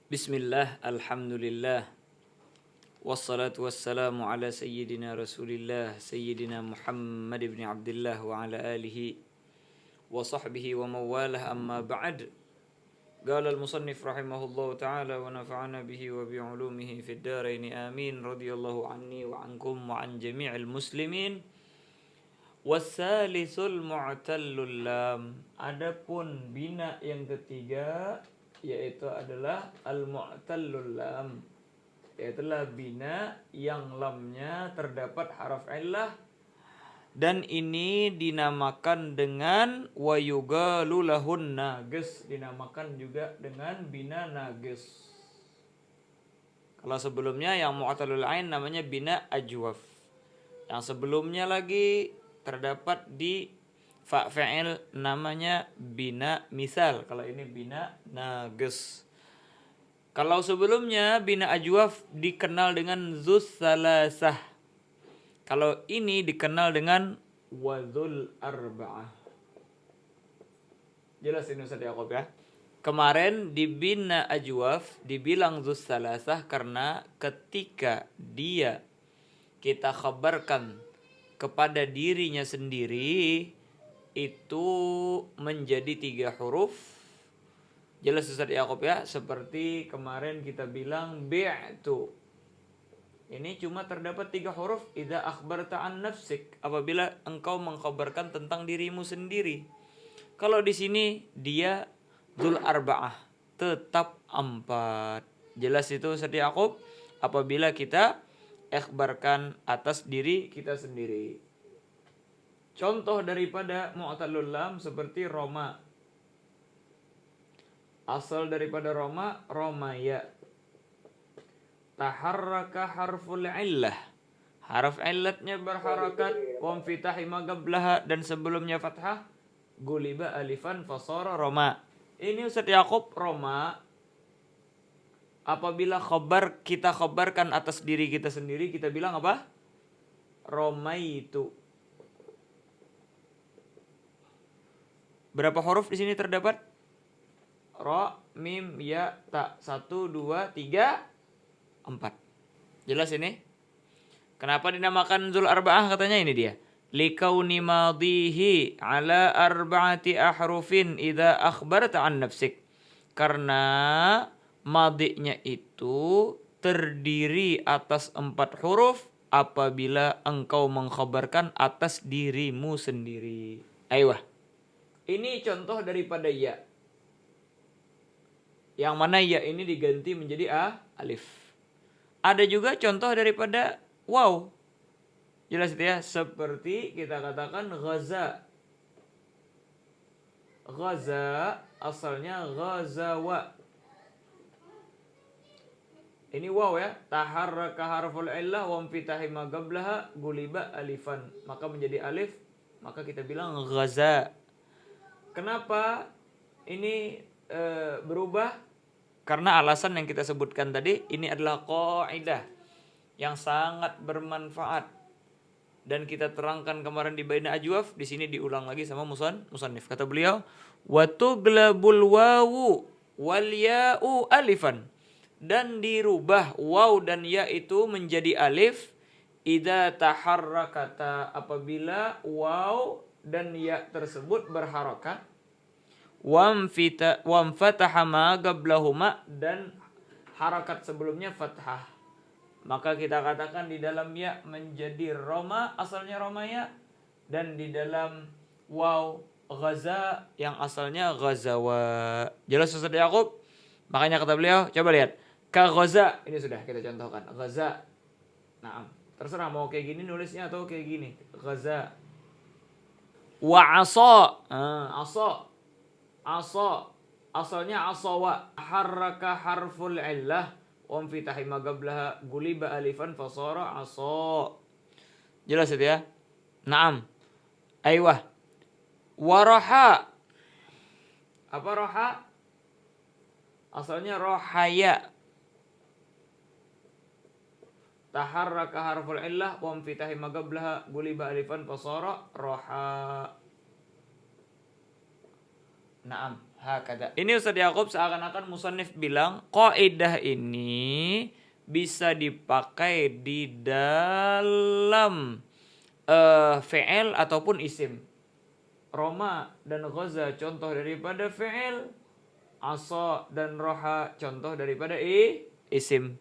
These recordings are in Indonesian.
Bismillah, alhamdulillah, wassalatu wassalamu ala sayyidina rasulillah, sayyidina Muhammad ibn Abdullah wa ala alihi wa sahbihi wa mawalah amma ba'd. Qala al-musannif rahimahullahu ta'ala wa nafa'ana bihi wa bi'ulumihi fid daraini amin. Radiyallahu anni wa ankum wa an jami'il muslimin. Wassalisul mu'tallul lam. Adapun bina yang ketiga yaitu adalah al-mu'tallul lam, yaitulah bina yang lamnya terdapat haraf illah, dan ini dinamakan dengan wa yugalu lahun nagis, dinamakan juga dengan bina nagis. Kalau sebelumnya yang mu'tallul ain namanya bina ajwaf. Yang sebelumnya lagi terdapat di fa fa'il namanya bina misal. Kalau ini bina nagis. Kalau sebelumnya bina ajwaf dikenal dengan zus salasah. Kalau ini dikenal dengan wadzul arba'ah. Jelas ini Ustaz Yaqub ya. Kemarin di bina ajwaf dibilang zus salasah karena ketika dia kita khabarkan kepada dirinya sendiri itu menjadi 3 huruf. Jelas Ustaz Yaqub ya, seperti kemarin kita bilang bi'tu. Ini cuma terdapat 3 huruf idza akhbarta an nafsik, apabila engkau mengkhabarkan tentang dirimu sendiri. Kalau di sini dia dzul arba'ah, tetap 4. Jelas itu Ustaz Yaqub apabila kita ikhbarkan atas diri kita sendiri. Contoh daripada mu'tallul lam seperti Roma. Asal daripada Roma, Romaya. Taharraka harful illah. Harf illatnya berharakat, wa fitahi magablaha, dan sebelumnya fathah, guliba alifan fasara Roma. Ini Ustaz Yaqub Roma. Apabila kita khabarkan atas diri kita sendiri, kita bilang apa? Romaitu. Berapa huruf di sini terdapat? Ra, mim, ya, ta. 1, 2, 3, 4. Jelas ini? Kenapa dinamakan dzul arba'ah? Katanya ini dia. Likauni madihi ala arba'ati ahrufin idza akhbarta an nafsik. Karena madinya itu terdiri atas 4 huruf apabila engkau mengkhabarkan atas dirimu sendiri. Ayo. Ini contoh daripada ya. Yang mana ya ini diganti menjadi alif. Ada juga contoh daripada waw. Jelas itu ya. Seperti kita katakan ghaza. Ghaza asalnya ghazawa. Ini waw ya. Taharraka harful illah wa fitahi ma qablaha guliba alifan. Maka menjadi alif. Maka kita bilang ghaza. Kenapa ini berubah? Karena alasan yang kita sebutkan tadi, ini adalah qaidah yang sangat bermanfaat. Dan kita terangkan kemarin di Baina Ajwaf, di sini diulang lagi sama musannif. Kata beliau, wa tuglabul wawu wal ya'u alifan. Dan dirubah waw dan ya itu menjadi alif idza taharrakata, apabila waw dan ya tersebut berharakat, wamfataha ma qablahuma, dan harakat sebelumnya fathah. Maka kita katakan di dalam ya menjadi Roma, asalnya Romaya, dan di dalam waw ghaza yang asalnya ghazawa. Jelas Ustaz Yaqub? Makanya kata beliau, coba lihat. Ka ghaza, ini sudah kita contohkan. Ghaza. Nah, terserah mau kayak gini nulisnya atau kayak gini. Ghaza. Wa asa. Asa. Asalnya asawa. Harraka harful illah. Wa fitahi ma qablaha guliba alifan fasara asa. Jelas itu ya? Naam. Aywah. Waraha. Apa roha? Asalnya rohaya. Taharraka harful illah wa fitahi ma qablaha guliba alifan fasara roha. Naam. Hakada. Ini Ustaz Yaqub seakan-akan musannif bilang kaidah ini bisa dipakai di dalam fi'il ataupun isim. Roma dan ghaza contoh daripada fi'il, asa dan roha contoh daripada isim.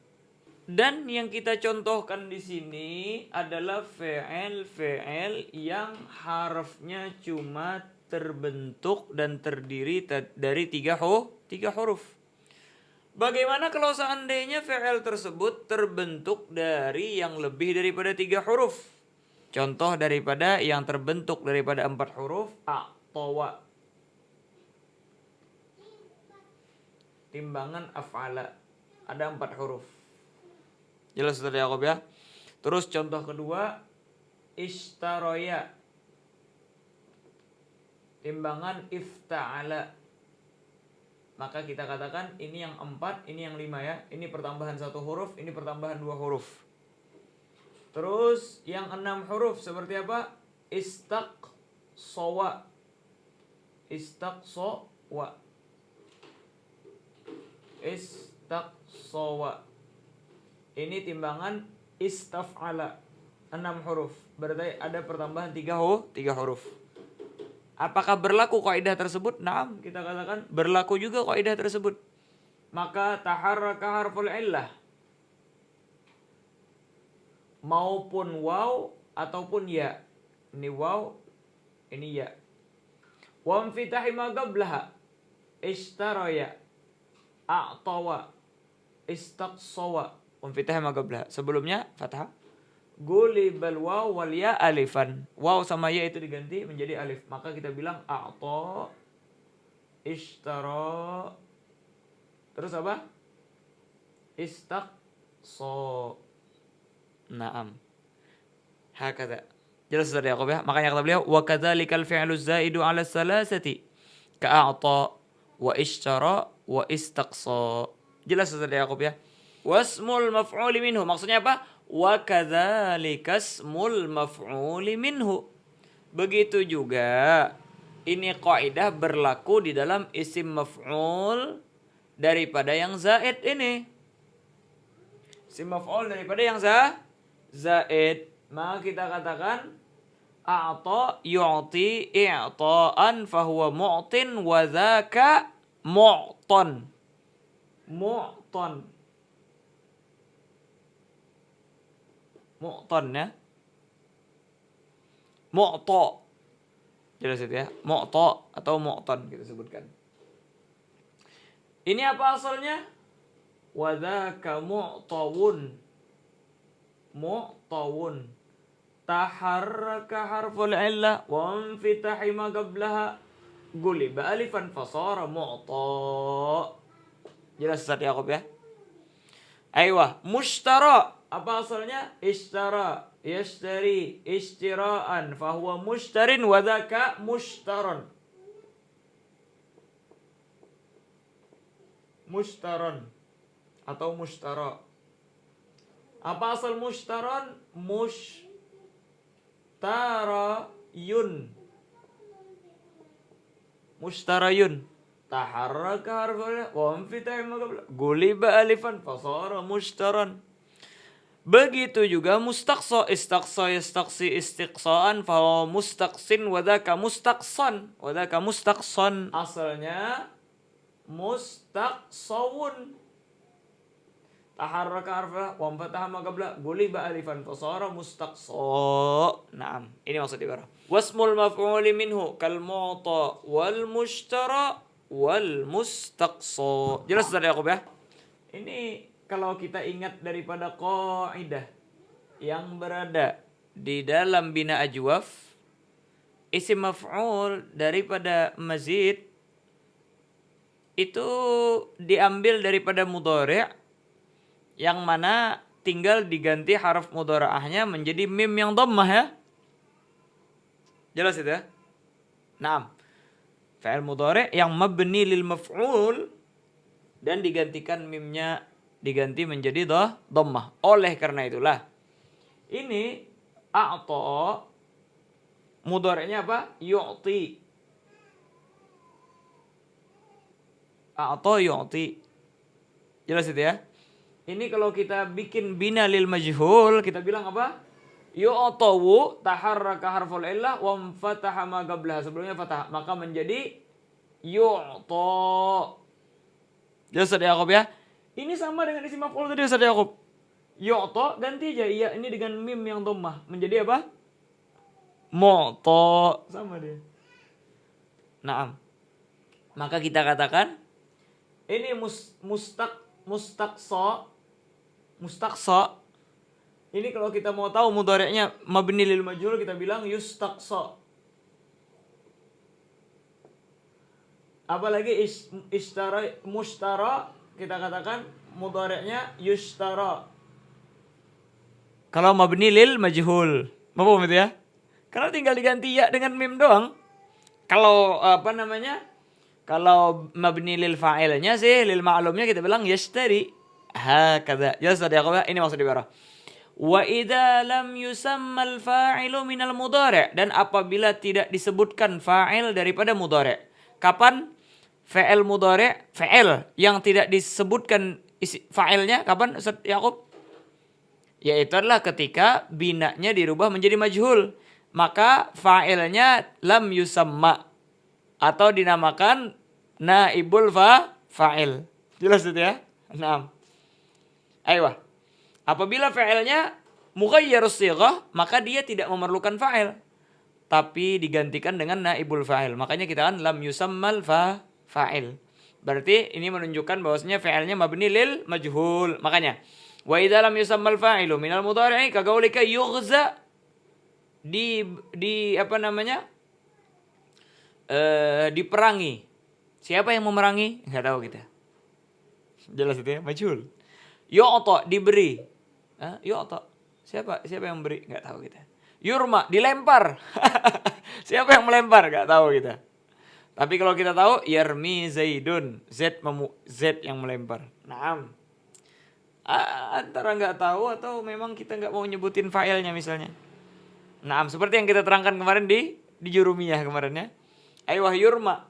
Dan yang kita contohkan di sini adalah fi'il yang harfnya cuma terbentuk dan terdiri dari tiga huruf. Bagaimana kalau seandainya fi'il tersebut terbentuk dari yang lebih daripada 3 huruf? Contoh daripada yang terbentuk daripada 4 huruf, a'tawa. Timbangan af'ala ada 4 huruf. Jelas Ustaz Yaqub ya? Terus contoh kedua, ishtaroya. Timbangan ifta'ala. Maka kita katakan ini yang 4, ini yang 5 ya. Ini pertambahan 1 huruf, ini pertambahan 2 huruf. Terus yang 6 huruf seperti apa? Istaqsawa. Istaqsawa. Istaqsawa. Ini timbangan istaf'ala. 6 huruf. Berarti ada pertambahan 3 huruf. Apakah berlaku kaidah tersebut? Naam, kita katakan berlaku juga kaidah tersebut. Maka taharraka harful illah maupun waw ataupun ya. Ini waw, ini ya. Wa infitahi ma qablaha. Ishtaraya. A'tawa. Istaqsawa. Infitahi ma qablaha. Sebelumnya fathah. Gulibal waw wal ya alifan. Waw sama ya itu diganti menjadi alif. Maka kita bilang a'ta, ishtara. Terus apa? Istaqsa. Naam. Hakadha. Jelas Ustaz Yaqub ya? Makanya kata beliau wa kadzalikal fi'lu zaidu 'ala salasati ka'ata wa ishtara wa istaqsa. Jelas Ustaz Yaqub ya? Wasmul maf'uli minhu. Maksudnya apa? Wa kadzalikasmul maf'uli minhu. Begitu juga ini kaidah berlaku di dalam isim maf'ul daripada yang zaid ini. Isim maf'ul daripada yang zaid. Maka kita katakan a'ta yu'ti i'ta'an fahuwa mu'tin wa dzaka mu'ton. Mu'ton. Mu'ton ya. Mu'ta. Jelas itu ya. Mu'ta atau mu'ton kita sebutkan. Ini apa asalnya? Wa dzaka mu'tawun. Mu'tawun. Taharraka harful illah wa infitahi ma qablaha guliba alifan fasara mu'ta. Jelas Ustaz Yaqub ya? Aywa, mushtara. Apa asalnya? Ishtara, yashtari, ishtiraan, fahuwa mushtarin wa dzaka mushtaron. Mushtaron atau mushtara. Apa asal mushtaron? Mushtarayun. Mushtarayun. Taharraka harfanya wa infitahi ma qabla guliba alifan fasara mushtaran. Begitu juga mustaqsa, istaqsa yastaqsi istiqsaan fa mustaqsin wa dzaka mustaqsan. Wa dzaka mustaqsan. Asalnya mustaqsawun. Taharraka harfa wa fataha ma qabla guliba alifan fasara mustaqsa. Naam, ini maksud ibarah. Wasmul maf'uli minhu kal mu'ta wal mushtara wal mustaqsa. Jelas Ustaz Yaqub ya? Ini kalau kita ingat daripada kaidah yang berada di dalam bina ajwaf, isim maf'ul daripada mazid itu diambil daripada mudhari' yang mana tinggal diganti harf mudhara'ahnya menjadi mim yang dhammah ya. Jelas itu ya? Naam. Fa'il mudhari' yang mabni lil maf'ul dan digantikan mimnya diganti menjadi dhammah. Oleh karena itulah ini a'ta mudhari'nya apa? Yu'ti. A'ta yu'ti. Jelas itu ya. Ini kalau kita bikin bina lil majhul, kita bilang apa? Yu'tawu taharraka harful illah wa fataha ma qablaha. Sebelumnya fathah, maka menjadi yu'ta. Jelas Ustaz Yaqub ya. Ini sama dengan isim maf'ul tadi Ustaz Yaqub. Yu'ta ganti aja iya ini dengan mim yang dhammah menjadi apa? Mu'ta. Sama dia. Naam. Maka kita katakan ini mustaqsa. Ini kalau kita mau tahu mudhari'nya mabni lil majhul kita bilang yustaqsa. Apalagi mushtara kita katakan mudhari'nya yushtara. Kalau mabni lil majhul. Apa itu ya? Karena tinggal diganti ya dengan mim doang. Kalau kalau mabni lil fa'ilnya sih lil ma'lumnya kita bilang yashtari. Hakadha. Jelas tadi aku ini maksud ibarah. Wa idza lam yusammal fa'ilu minal mudhari', dan apabila tidak disebutkan fa'il daripada mudhari'. Kapan fa'il mudhari', fa'il yang tidak disebutkan fa'ilnya kapan Ustaz Yaqub? Yaitu adalah ketika binanya dirubah menjadi majhul. Maka fa'ilnya lam yusamma atau dinamakan naibul fa'il. Jelas itu ya? Naam. Ayo. Apabila fa'ilnya mughayyarus shighah, maka dia tidak memerlukan fa'il, tapi digantikan dengan naibul fa'il. Makanya kita kan lam yusammal fa'il. Berarti ini menunjukkan bahwasanya fa'ilnya mabni lil majhul. Makanya wa idza lam yusammal fa'ilu minal mudhari'i kagaulika yughza diperangi. Siapa yang memerangi? Enggak tahu kita. Jelas itu ya, majhul. Yu'ta diberi. Yu'ta. Siapa yang memberi? Enggak tahu kita. Yurma dilempar. Siapa yang melempar? Enggak tahu kita. Tapi kalau kita tahu yarmi Zaidun, Z yang melempar. Naam. Antara enggak tahu atau memang kita enggak mau nyebutin fa'ilnya misalnya. Naam, seperti yang kita terangkan kemarin di Jurumiyah kemarin ya. Aywah yurma.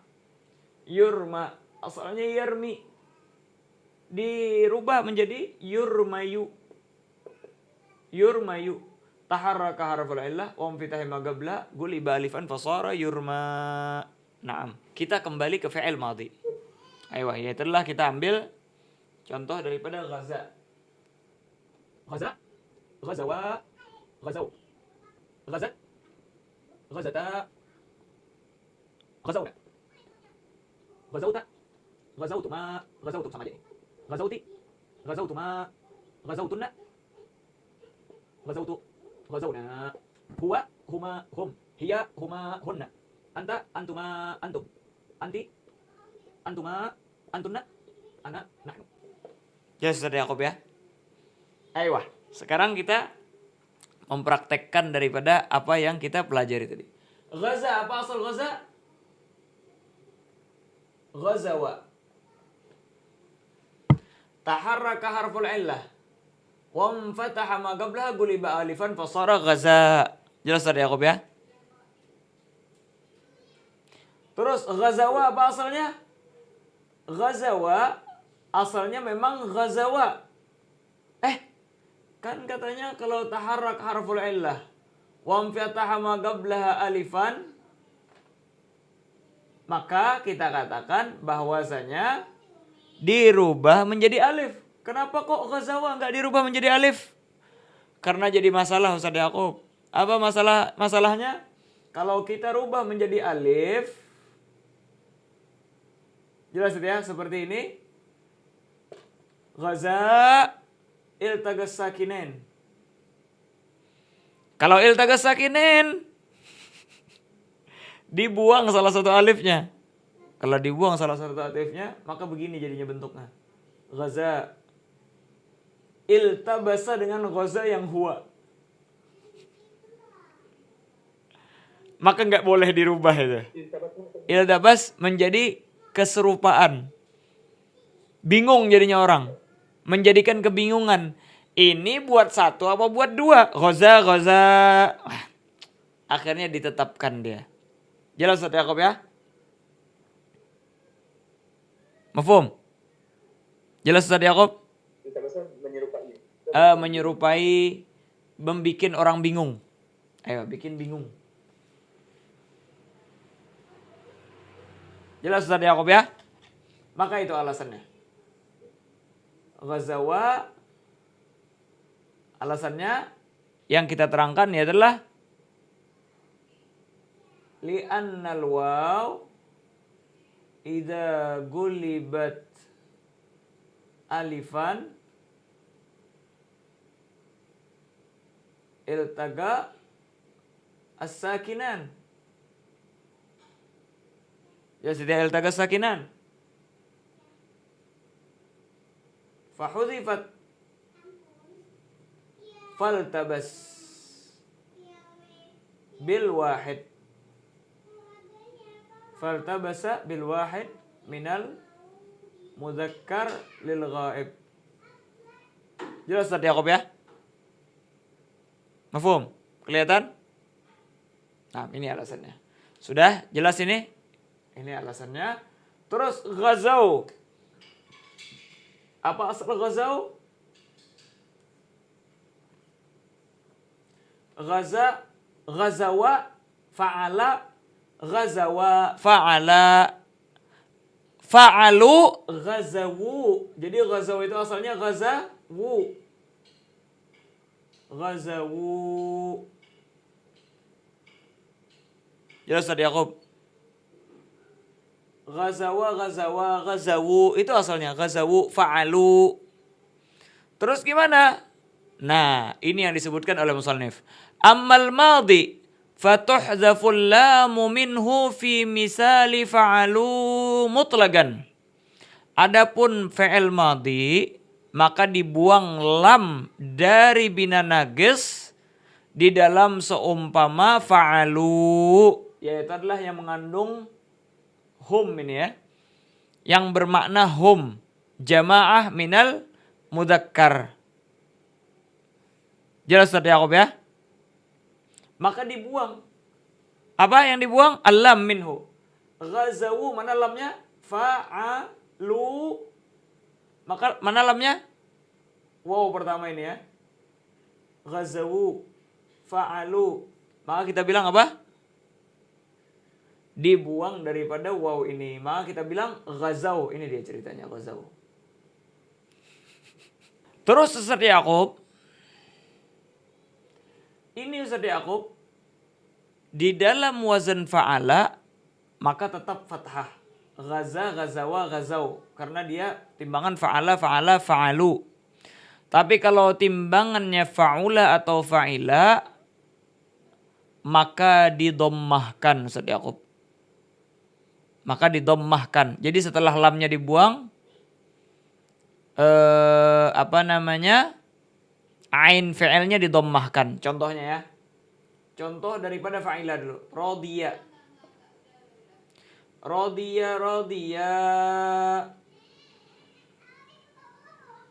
Yurma asalnya yarmi. Dirubah menjadi yurmayu. Yurmayu. Taharraka harful illah wa fitahi ma qabla guliba alifan fasara yurma. Naam. Kita kembali ke fi'il madhi. Ayo ya itulah kita ambil contoh daripada ghaza. Ghaza, ghazawa, ghazau. Ghazat, ghazata, ghazawna. Ghazauta, ghazautuma, ghazautum sama aja nih. Ghazauti, ghazautuma, ghazautunna. Ghazautu, ghazauna. Huwa, huma, hum. Hiya, huma, hunna. Anta, antuma, antum. Anti, antuma, antunna. Ana, nahnu. Jelas Ustaz Yaqub ya. Ayo, sekarang kita mempraktekkan daripada apa yang kita pelajari tadi. Ghaza, apa asal ghaza? Ghazawa. Taharraka harful illah. Wa fataha ma qablaha guliba alifan fasara ghaza. Jelas Ustaz Yaqub ya? Terus ghazawa apa asalnya? Ghazawa asalnya memang ghazawa. Kan katanya kalau taharrak harful illah wa fataha ma qablaha alifan, maka kita katakan bahwasanya dirubah menjadi alif. Kenapa kok ghazawa enggak dirubah menjadi alif? Karena jadi masalah Ustaz Yaqub. Apa masalahnya? Kalau kita rubah menjadi alif, jelas ya seperti ini. Ghaza iltagas sakinen. Kalau iltagas sakinen dibuang salah satu alifnya. Kalau dibuang salah satu alifnya, maka begini jadinya bentuknya. Ghaza iltabasa dengan ghaza yang huwa. Maka enggak boleh dirubah itu. Iltabas menjadi keserupaan. Bingung jadinya orang. Menjadikan kebingungan. Ini buat satu apa buat dua? Ghaza. Akhirnya ditetapkan dia. Jelas Ustaz Yaqub ya? Mafhum? Jelas Ustaz Yakub? Menyerupai. Menyerupai, membikin orang bingung. Ayo, bikin bingung. Jelas Ustaz Yakub ya? Maka itu alasannya. Ghazawa, alasannya yang kita terangkan ya adalah li'annal waw idza gulibat alifan iltaga as-sakinan. Ya sudah iltaga as-sakinan. Fahudhifat faltabas bil wahid. Faltabasa bil wahid minal mudzakkar lil ghaib. Jelas Ustaz Yakub ya? Mafhum? Kelihatan? Nah, ini alasannya. Sudah jelas ini? Ini alasannya. Terus ghazau. Apa asal ghazau? Ghazawa, fa'ala, ghazawa, fa'ala, fa'alu, ghazawu. Jadi ghazawu itu asalnya ghazawu. Ghazawu. Jelas Ustaz Yakub? Ghazawa, ghazawu. Itu asalnya ghazawu, fa'alu. Terus gimana? Nah, ini yang disebutkan oleh musannif. Ammal madhi fatuhdzaful lamu minhu fi misali fa'alu mutlaqan. Adapun fi'il madhi maka dibuang lam dari bina najis di dalam seumpama fa'alu, yaitu adalah yang mengandung hum ini ya. Yang bermakna hum, jamaah minal mudzakkar. Jelas Ustaz Yakub ya? Maka dibuang. Apa yang dibuang? Al-lam minhu. Ghazawu, mana lamnya? Fa'alu. Maka mana lamnya? Wow pertama ini ya. Ghazawu, fa'alu. Maka kita bilang apa? Dibuang daripada waw ini. Maka kita bilang ghazau. Ini dia ceritanya ghazau. Terus Ustaz Yakub, ini Ustaz Yakub, di dalam wazan fa'ala maka tetap fathah. Ghaza, ghazawa, ghazau. Karena dia timbangan fa'ala, fa'ala, fa'alu. Tapi kalau timbangannya fa'ula atau fa'ila, maka didommahkan Ustaz Yakub. Maka didommahkan. Jadi setelah lamnya dibuang, ain fi'ilnya didommahkan. Contohnya ya. Contoh daripada fa'ila dulu. Rodiya. Rodiya, rodiya.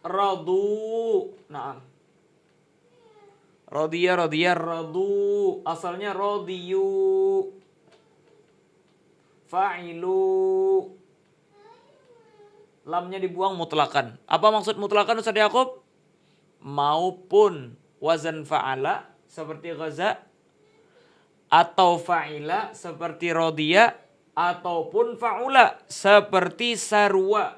Radu. Naam. Rodiya, rodiya, radu. Asalnya rodiyu. Fa'ilu. Lamnya dibuang mutlakan. Apa maksud mutlakan Ustaz Yakub? Maupun wazan fa'ala seperti ghaza, atau fa'ila seperti rodiya, ataupun fa'ula seperti sarwa.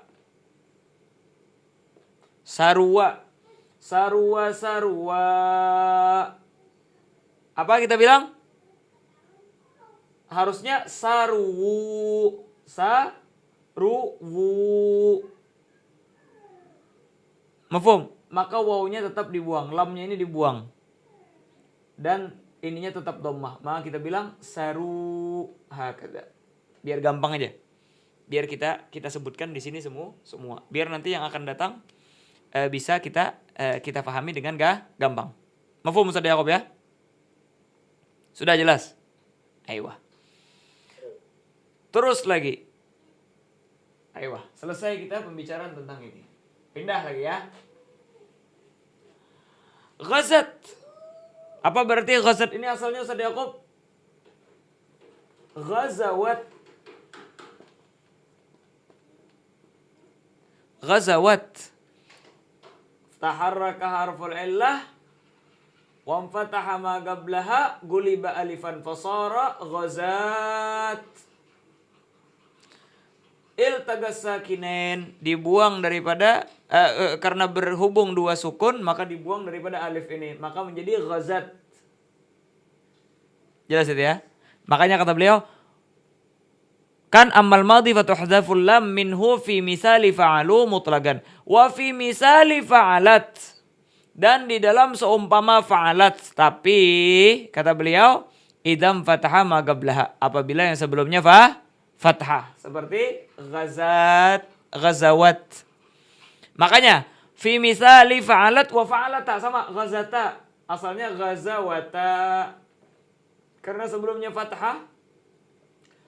Sarwa. Sarwa, sarwa. Apa kita bilang? Harusnya saruwu. Saruwu. Mafhum? Maka wawunya tetap dibuang, lamnya ini dibuang. Dan ininya tetap dhammah. Maka kita bilang saru hakada. Biar gampang aja. Biar kita sebutkan di sini semua. Biar nanti yang akan datang bisa kita pahami dengan gampang. Mafhum Ustaz Yakub ya? Sudah jelas? Aiyah. Terus lagi. Aiyah, selesai kita pembicaraan tentang ini. Pindah lagi ya. Ghazat. Apa berarti ghazat ini asalnya Ustaz Yakub? Ghazawat. ghazawat. Taharraka harful illah wa fataha ma qablaha guliba alifan fasara ghazat. Iltagas sakinain, dibuang daripada karena berhubung dua sukun maka dibuang daripada alif ini, maka menjadi ghazat. Jelas itu ya? Makanya kata beliau, kan amal madhi fatuhdhaful lam minhu fi misali fa'alu mutlaqan wa fi misali fa'alat, dan di dalam seumpama fa'alat, tapi kata beliau idam fataha ma qablaha, apabila yang sebelumnya fathah, seperti ghazat, ghazawat. Makanya fi misali fa'alat wa fa'alata sama ghazata, asalnya ghazawata. Karena sebelumnya fathah,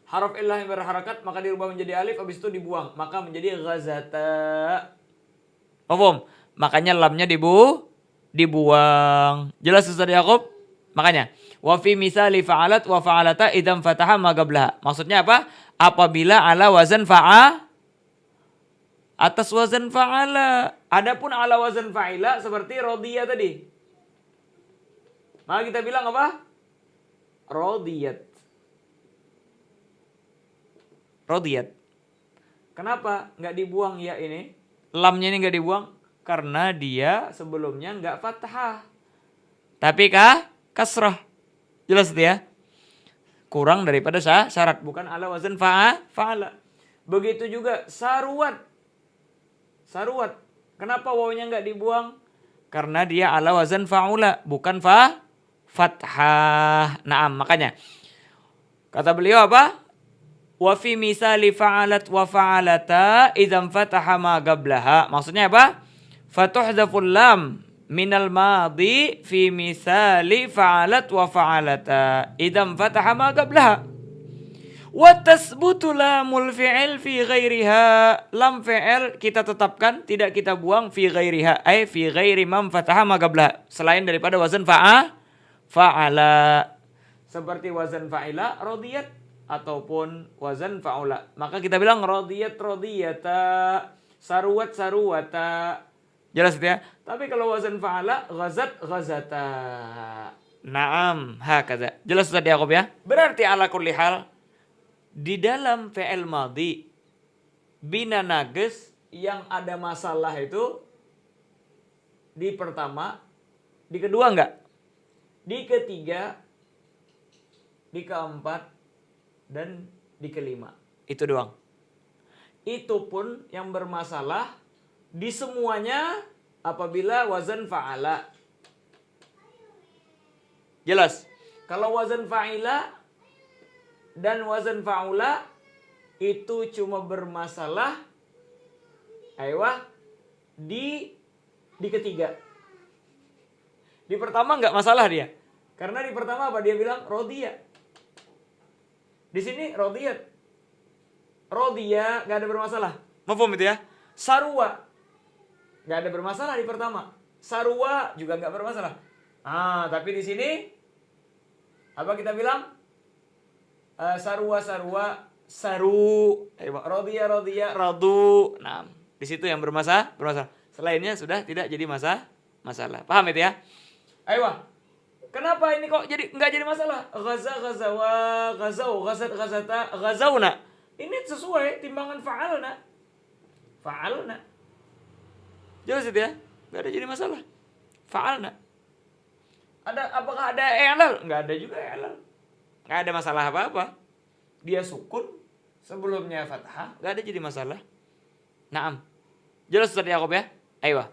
haraf illah yang berharakat maka dirubah menjadi alif, habis itu dibuang maka menjadi ghazata. Paham? Makanya lamnya dibuang. Jelas Ustaz Yaqub? Makanya wa fi misali fa'alat wa fa'alata idam fataha ma qablaha. Maksudnya apa? Apabila ala wazan atas wazan fa'ala. Adapun ala wazan fa'ila seperti radiyah tadi, maka kita bilang apa? Radiyat. Radiyat. Kenapa nggak dibuang ya ini? Lamnya ini nggak dibuang karena dia sebelumnya nggak fathah, tapi kasrah. Jelas itu ya? Kurang daripada syarat, bukan ala wazan fa'ala. Begitu juga saruat. Saruat. Kenapa wawunya nggak dibuang? Karena dia ala wazan fa'ula, bukan fathah. Naam, makanya kata beliau apa? Wa fi misali fa'alat wa fa'alata idzam fataha ma qablaha. Maksudnya apa? Fatuhdhaful lam minal madhi fi misali fa'alat wa fa'alata idzam fataha ma qablaha. Wa tasbutu lamul fi'il fi ghairiha. Lam fi'il kita tetapkan, tidak kita buang, fi ghairiha ay fi ghairi man fataha ma qablaha, selain daripada wazan fa'ala. Seperti wazan fa'ila radiyat ataupun wazan fa'ula, maka kita bilang radiyat radiyata, saruwat saruwata. Jelas itu ya? Tapi kalau wazan fa'ala ghazat ghazata. Naam, hakaza. Jelas Ustaz Yaqub ya? Berarti ala kulli hal di dalam fi'il madhi bina nages yang ada masalah itu di pertama, di kedua enggak? Di ketiga, di keempat, dan di kelima. Itu doang. Itu pun yang bermasalah di semuanya apabila wazan fa'ala. Jelas? Kalau wazan fa'ila dan wazan fa'ula itu cuma bermasalah di ketiga. Di pertama enggak masalah dia. Karena di pertama apa? Dia bilang rodiyah. Di sini rodiyat. Rodiyah enggak ada bermasalah. Mafhum itu ya? Sarwa enggak ada bermasalah di pertama. Sarwa juga enggak bermasalah. Tapi di sini apa kita bilang? Sarwa saru. Rodiyah radu. Nah, di situ yang bermasalah. Selainnya sudah tidak jadi masalah. Paham itu ya? Ayo. Kenapa ini kok enggak jadi masalah? Ghazawa, ghazat, ghazata, ghazawna. Ini sesuai timbangan fa'alna. Jelas itu ya? Enggak ada jadi masalah. Fa'alna. Apakah ada i'lal? Enggak ada juga i'lal. Enggak ada masalah apa-apa. Dia sukun, sebelumnya fathah, enggak ada jadi masalah. Naam. Jelas Ustaz Yaqub ya? Ayo.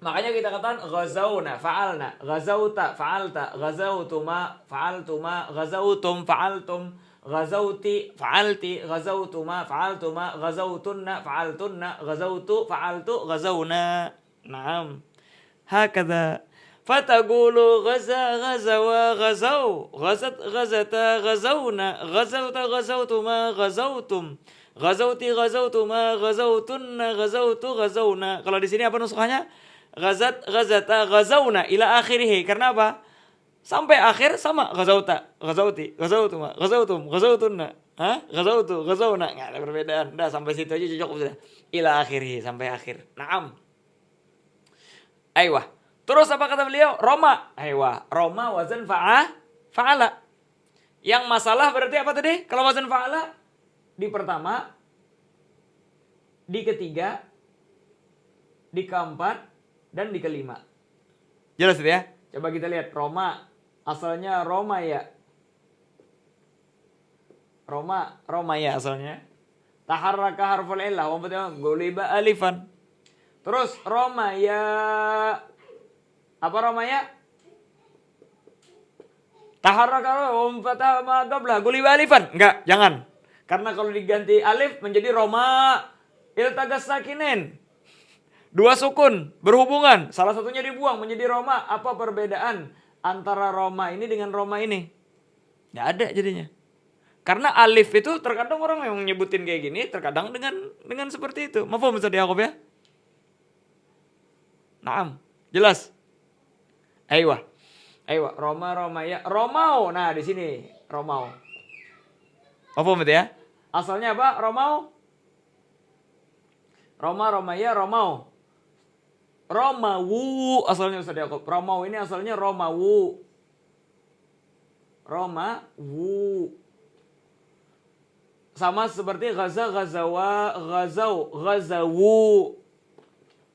Makanya kita katakan ghazawna, fa'alna, ghazawta, fa'alta, ghazawtuma, fa'altuma, ghazawtum, fa'altum, ghazawti, fa'alti, ghazawtuma, fa'altuma, ghazawtunna, fa'altunna, ghazawtu, fa'altu, ghazawna. Naam. Hakadha. Fataqulu ghaza, ghazawa, ghazaw, ghazat, ghazata, ghazawna, ghazawta, ghazawtuma, ghazawtum, ghazawti, ghazawtuma, ghazawtunna, ghazawtu, ghazawna. Kalau di sini apa nuskhanya? Ghazat, ghazata, ghazawna ila akhirih. Karena apa? Sampai akhir sama ghazauta, ghazauti, ghazautuma, ghazautum, ghazautunna. Ghazautu, ghazauna. Enggak ada perbedaan. Udah sampai situ aja cocok sudah. Ila akhirih, sampai akhir. Naam. Aiyah. Terus apa kata beliau? Roma. Aiyah. Roma wazan fa'ala. Yang masalah berarti apa tadi? Kalau wazan fa'ala di pertama, di ketiga, di keempat, dan di kelima. Jelas ya? Coba kita lihat Roma. Asalnya Roma ya. Roma ya asalnya. Taharraka harful illah. Guliba alifan. Terus Roma ya. Apa Roma ya? Taharraka fatama qabla guliba alifan. Enggak, jangan. Karena kalau diganti alif menjadi Roma iltagas sakinin. Dua sukun berhubungan, salah satunya dibuang menjadi Roma. Apa perbedaan antara Roma ini dengan Roma ini? Nggak ada jadinya. Karena alif itu terkadang orang yang nyebutin kayak gini, terkadang dengan seperti itu. Mafhum Ustaz Yaqub ya? Naam, jelas. Aiyah. Roma ya. Romau. Nah, di sini Romau. Mafhum ya? Asalnya apa? Romau. Roma ya, Romau. Romawu asalnya Ustaz Yaqub. Romau ini asalnya Romawu. Sama seperti Gaza, Gazawa, Gazawu.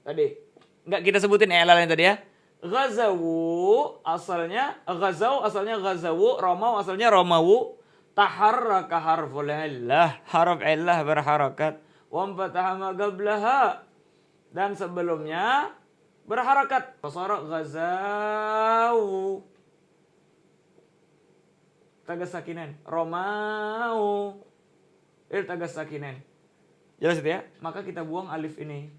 Tadi. Enggak kita sebutin yang tadi ya. Gazawu asalnya Gazawu, Romau asalnya Romawu. Taharraka harful illah. Harf illah berharakat. Wa fataha ma qablaha. Dan sebelumnya berharakat. Fasara Gazau. Tagas sakinan. Romau. Tagas sakinan. Jelas itu ya? Maka kita buang alif ini.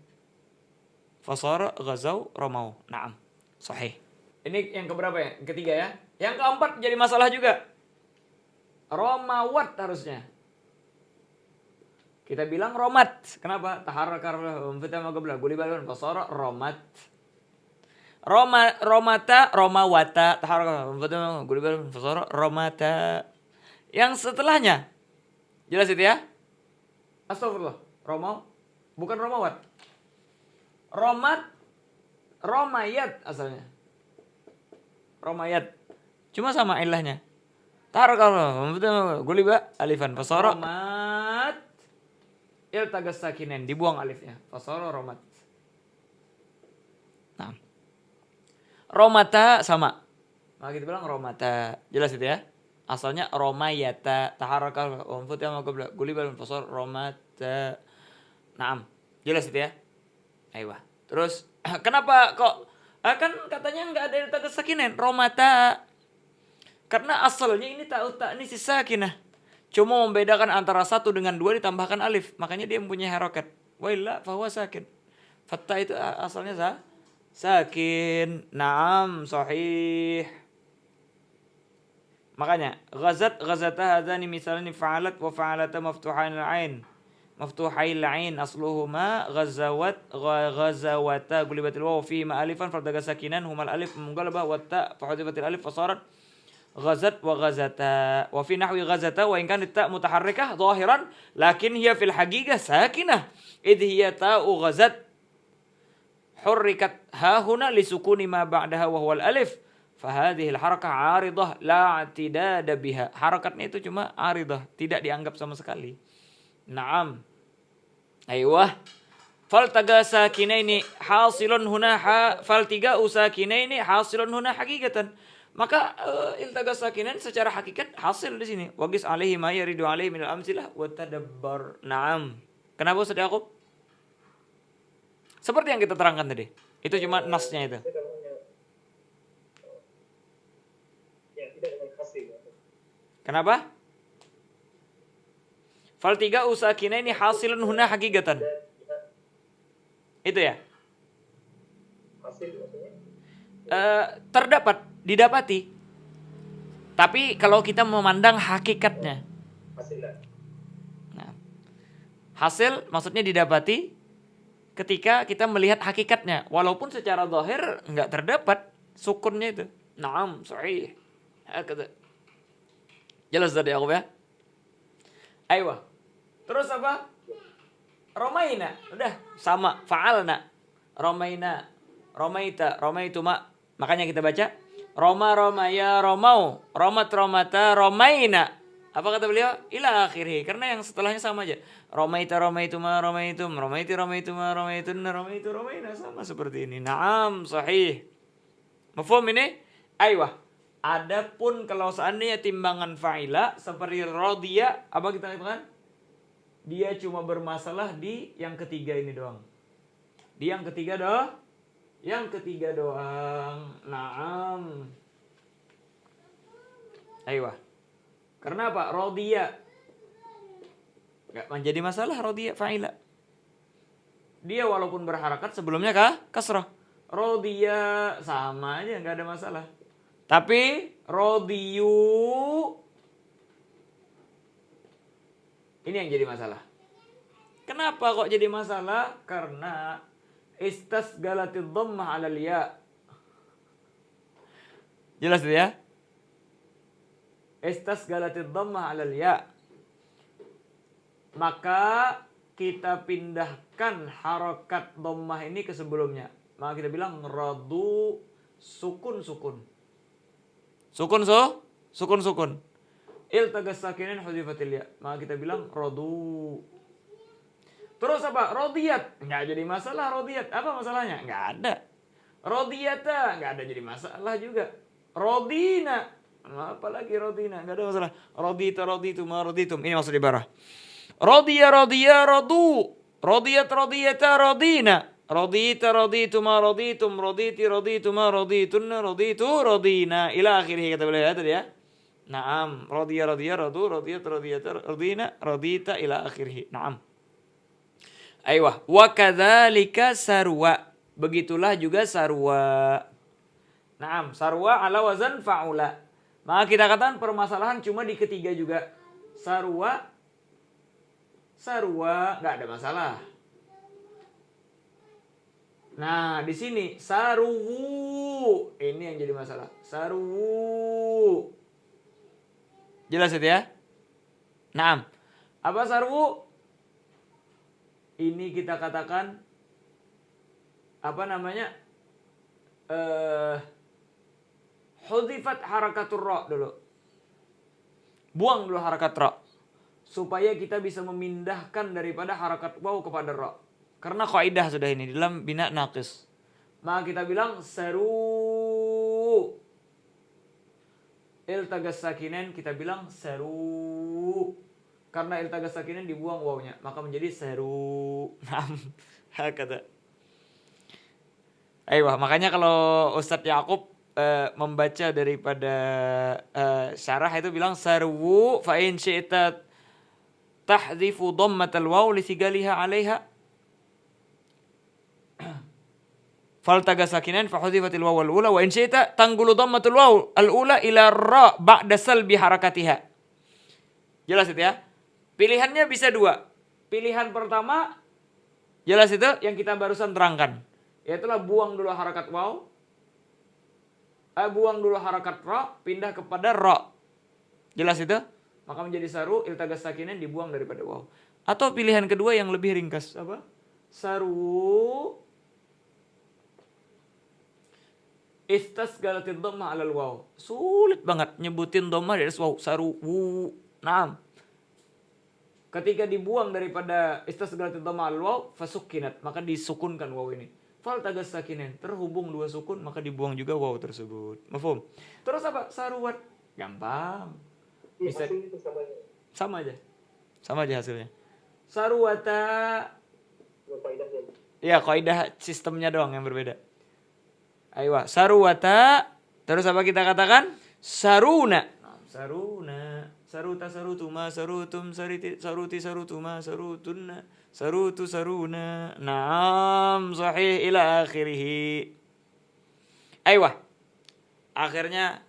Fasara Gazau Romau. Naam. Sahih. Ini yang keberapa ya? Yang ketiga ya. Yang keempat jadi masalah juga. Romawat harusnya. Kita bilang romat. Kenapa? Taharraka fitama qabla gulibalun fasara romat. Romata, romawata, taharraka fitama gulibalun fasara romata. Yang setelahnya. Jelas itu ya? Astagfirullah. Romau bukan romawat. Romat, romayat asalnya. Romayat. Cuma sama ilahnya. Taharraka fitama guliba alifan fasara romat. Iltagas sakinen, dibuang alifnya. Fasara romat. Nah. Romata sama. Maka kita bilang romata. Jelas itu ya? Asalnya romayata. Taharraka fitama qabla guliba fasara romata. Naam. Jelas itu ya? Aiyah. Terus kenapa kok kan katanya enggak ada iltagas sakinen, romata. Karena asalnya ini ini si sakinah. Cuma membedakan antara satu dengan dua ditambahkan alif. Makanya dia mempunyai harokat. Wa illa fahuwa sakin. Fatta itu asalnya sakin. Naam, sahih. Makanya ghazata hadzani misalani fa'alat wa fa'alata maftuhain al-ain. Maftuhail al-ain asluhuma ghazawata gulibatil waw fi ma alifan fardaga sakinan humal alif munggalabah wa ta fahudifatil alif fasarat ghazat wa ghazata wa fi nahwi ghazata wa in kanat ta mutaharrikah zahiran lakin hiya fil haqiqah sakinah idh hiya ta'u ghazat hurrikat ha huna li sukuni ma ba'daha wa huwa al alif fa hadhihi al harakah 'aridah la i'tidada biha. Harakatnya itu cuma 'aridah, tidak dianggap sama sekali. Naam. Aiyah. Fal taga sakinaini hasilun huna fal tiga usakinaini hasilun huna haqiqatan. Maka iltaga sakinan secara hakikat hasil di sini. Wagis alaihi ma yaridu alaihi min al-amsilah wa tadabbar. Naam. Kenapa Ustaz Yaqub? Seperti yang kita terangkan tadi. Itu cuma nasnya itu. Kenapa? Fal tiga usakinaini hasilun huna haqiqatan. Itu ya? Hasil maksudnya? Terdapat, didapati. Tapi kalau kita memandang hakikatnya. Nah, hasil maksudnya didapati ketika kita melihat hakikatnya. Walaupun secara zahir enggak terdapat sukunnya itu. Naam, sahih. Hakada. Jelas tadi aku ya? Aywa. Terus apa? Romaina. Udah, sama. Fa'alna. Romaina. Romaita. Romaitu ma. Makanya kita baca. Roma, romaya, romau. Romat, romata, romaina. Apa kata beliau? Ila akhirih. Karena yang setelahnya sama aja. Romaita, romaitu ma, romaitum. Romaiti, romaitu ma, romaitunna, romaitu, romaina. Sama seperti ini. Naam, sahih. Mafhum ini? Aywa. Adapun kalau seandainya timbangan fa'ila seperti rodiya, apa kita katakan? Dia cuma bermasalah di yang ketiga ini doang. Di yang ketiga doang. Yang ketiga doang. Naam. Aywa. Karena apa? Rodiya. Gak menjadi masalah rodiya fa'ila. Dia walaupun berharakat sebelumnya kasrah. Rodiya sama aja, gak ada masalah. Tapi rodiyu ini yang jadi masalah. Kenapa kok jadi masalah? Karena istasgalatid dhammah 'alal ya. Jelas itu ya? Istasgalatid dhammah 'alal ya. Maka kita pindahkan harokat dhammah ini ke sebelumnya. Maka kita bilang radu sukun. Sukun. Iltagas sakinin hudzifatil ya. Maka kita bilang radu. Terus apa? Rodiyat. Enggak jadi masalah rodiyat. Apa masalahnya? Enggak ada. Rodiyata. Enggak ada jadi masalah juga. Rodina. Apalagi rodina. Enggak ada masalah. Rodita, roditu, ma roditum. Ini maksud ibarah. Rodiya, rodu. Rodiyat, rodiyata, rodina. Rodita, roditu, ma roditum. Roditi, roditu, ma roditunna. Roditu, rodina. Ila akhirnya kata beliau tadi ya. Naam. Rodiya, rodu. Rodiyat, rodiyata, rodina. Rodita, ila akhirnya. Naam. Aywa. Wa kadzalika sarwa. Begitulah juga sarwa. Naam. Sarwa ala wazan fa'ula. Maka kita katakan permasalahan cuma di ketiga juga. Sarwa. Nggak ada masalah. Nah, di sini saruwu. Ini yang jadi masalah. Saruwu. Jelas itu ya? Naam. Apa saruwu? Ini kita katakan apa namanya? Hudzifat harakatur ra dulu. Buang dulu harakat ra. Supaya kita bisa memindahkan daripada harakat waw kepada ra. Karena kaidah sudah ini dalam bina naqis. Maka kita bilang saru. Iltagas sakinen kita bilang saru. Karena iltagas sakinen dibuang wawnya, maka menjadi saru. Hakata. Aywa, makanya kalau Ustadz Yakub membaca daripada syarah itu bilang saru fa in syi'ta tahdhifu dhammatal waw li thigaliha 'alaiha faltaga sakinan fa hudhifatil waw al-ula wa in syi'ta tanqulu dhammatul waw al-ula ila ra ba'da salbi harakatiha. Jelas itu ya? Pilihannya bisa dua. Pilihan pertama jelas itu yang kita barusan terangkan. Yaitulah buang dulu harakat waw. Buang dulu harakat ra, pindah kepada ra. Jelas itu? Maka menjadi saru, iltagas sakinin dibuang daripada waw. Atau pilihan kedua yang lebih ringkas apa? Saru istasgalatid dhammah 'alal waw. Sulit banget nyebutin dhammah dari waw. Saru wu. Naam. Ketika dibuang daripada istasgalatid dhammah 'alal waw, fasukkinat, maka disukunkan waw ini. Faltagas sakinin, terhubung dua sukun maka dibuang juga waw tersebut. Mafhum? Terus apa? Saruwat. Gampang. Bisa sama aja. Sama aja hasilnya. Saruwata. Ya, kaidah sistemnya doang yang berbeda. Aywa, saruwata. Terus apa kita katakan? Saruna. Saruna. Saruta, sarutuma, sarutum, saruti, sarutuma, sarutunna, sarutu, saruna. Naam, sahih ila akhirih. Aywa. Akhirnya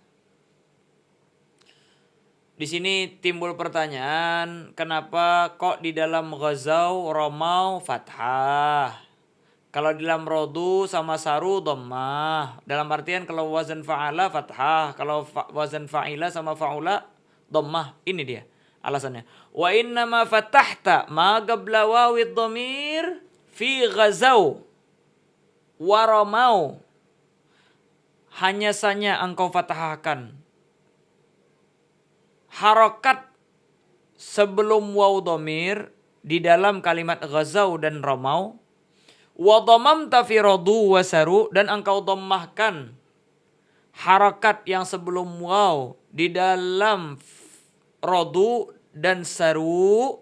di sini timbul pertanyaan, kenapa kok di dalam ghazau romau fathah? Kalau dalam rodu sama saru dhammah. Dalam artian kalau wazan fa'ala fathah, kalau wazan fa'ila sama fa'ula dhammah. Ini dia alasannya. Wa inna ma fatahta ma qabla wawid dhamir fi ghazau wa ramau. Hanya saja engkau fathahkan harokat sebelum waw dhamir di dalam kalimat ghazau dan ramau. Wa dhammamta fi radu wa saru, dan engkau dhammahkan harakat yang sebelum waw di dalam radu dan saru.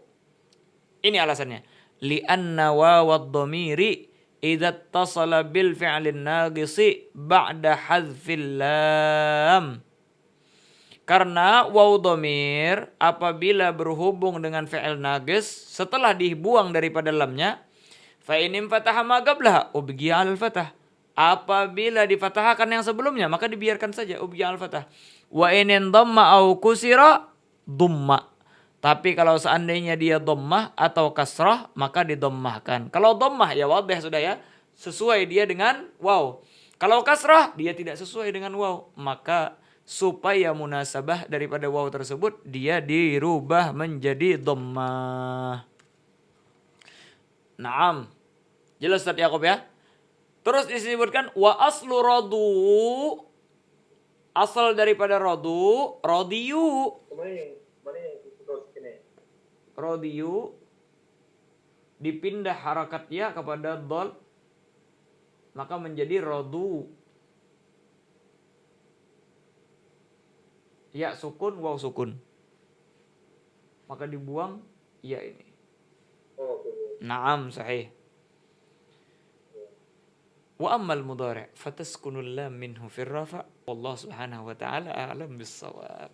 Ini alasannya. Li'anna wawad dhamiri idza ittasala bil fi'lin naqisi ba'da hadzfil lam. Karena waw dhamir apabila berhubung dengan fi'il naqis setelah dibuang daripada lamnya, fa inim fataha ma qablaha ubghi al fatah. Apabila difatahkan yang sebelumnya maka dibiarkan saja ubghi al fatah. Wa in dhamma au kusira dhamma. Tapi kalau seandainya dia dhammah atau kasrah maka didammahkan. Kalau dhammah ya wadih sudah ya, sesuai dia dengan waw. Kalau kasrah dia tidak sesuai dengan waw, maka supaya munasabah daripada waw tersebut dia dirubah menjadi dhammah. Naam. Jelas Ustaz Yaqub ya? Terus disebutkan wa aslu radu, asal daripada radu, radiyu. Mana yang terus ini? Radiyu dipindah harakatnya kepada dhal maka menjadi radu. Ya sukun, waw sukun. Maka dibuang ya ini. Oh, oke. Naam sahih. Wa ammal mudhari' fataskunul lam minhu fi rafa'. Wallahu subhanahu wa ta'ala a'lam bis-shawab.